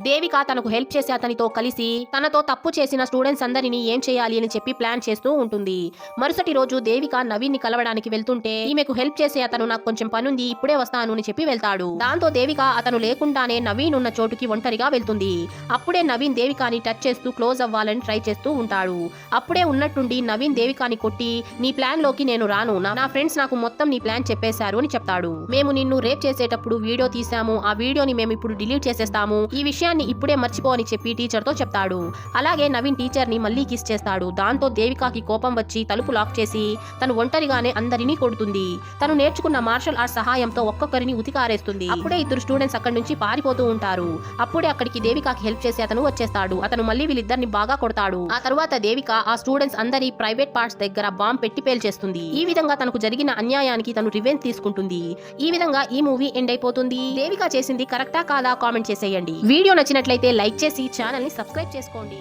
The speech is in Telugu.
దేవిక తనకు హెల్ప్ చేసే అతనితో కలిసి తనతో తప్పు చేసిన స్టూడెంట్స్ అందరినీ ఏం చేయాలి అని చెప్పి ప్లాన్ చేస్తూ ఉంటుంది. మరుసటి రోజు దేవిక నవీన్ ని కలవడానికి వెళ్తుంటే ఈమెకు హెల్ప్ చేసే అతను నాకు కొంచెం పనుంది ఇప్పుడే వస్తాను అని చెప్పి వెళ్తాడు. దాంతో దేవిక అతను లేకుండానే నవీన్ ఉన్న చోటుకి ఒంటరిగా వెళ్తుంది. అప్పుడే నవీన్ దేవికాని టచ్ చేస్తూ క్లోజ్ అవ్వాలని ట్రై చేస్తూ ఉంటాడు. అప్పుడే ఉన్నట్టుండి నవీన్ దేవికాని కొట్టి నీ ప్లాన్ లోకి నేను రాను, నా ఫ్రెండ్స్ నాకు మొత్తం నీ ప్లాన్ చెప్పేశారు అని చెప్తాడు. మేము నిన్ను రేప్ చేసేటప్పుడు వీడియో తీసాము, ఆ వీడియోని మేము ఇప్పుడు డిలీట్ చేసేస్తాము, ఈ విషయాన్ని ఇప్పుడే మర్చిపో అని చెప్పి టీచర్ తో చెప్తాడు. అలాగే నవీన్ టీచర్ ని మళ్ళీ కిస్ చేస్తాడు. దాంతో దేవికాకి కోపం వచ్చి తలుపు లాక్ చేసి తను ఒంటరిగానే అందరినీ కొడుతుంది. తను నేర్చుకున్న మార్షల్ ఆర్ట్స్ సహాయంతో ఒక్కొక్కరిని ఉతికారేస్తుంది. అప్పుడే ఇద్దరు స్టూడెంట్స్ అక్కడి నుంచి పారిపోతూ ఉంటారు. అప్పుడే అక్కడికి దేవికాకి హెల్ప్ చేసి అతను వచ్చేస్తాడు. అతను మళ్ళీ వీళ్ళిద్దరిని బాగా కొడతాడు. ఆ తర్వాత దేవిక ఆ స్టూడెంట్స్ అందరి ప్రైవేట్ పార్ట్స్ దగ్గర బాంబ్ పెట్టి పేల్చేస్తుంది. ఈ విధంగా తనకు జరిగిన అన్యాయానికి తను రివెంజ్ తీసుకుంటుంది. ఈ విధంగా ఈ మూవీ ఎండ్ అయిపోతుంది. దేవిక చేసింది కరెక్టా కాదా కామెంట్ చేసేయండి. వీడియో నచ్చినట్లయితే లైక్ చేసి ఛానల్ ని సబ్స్క్రైబ్ చేసుకోండి.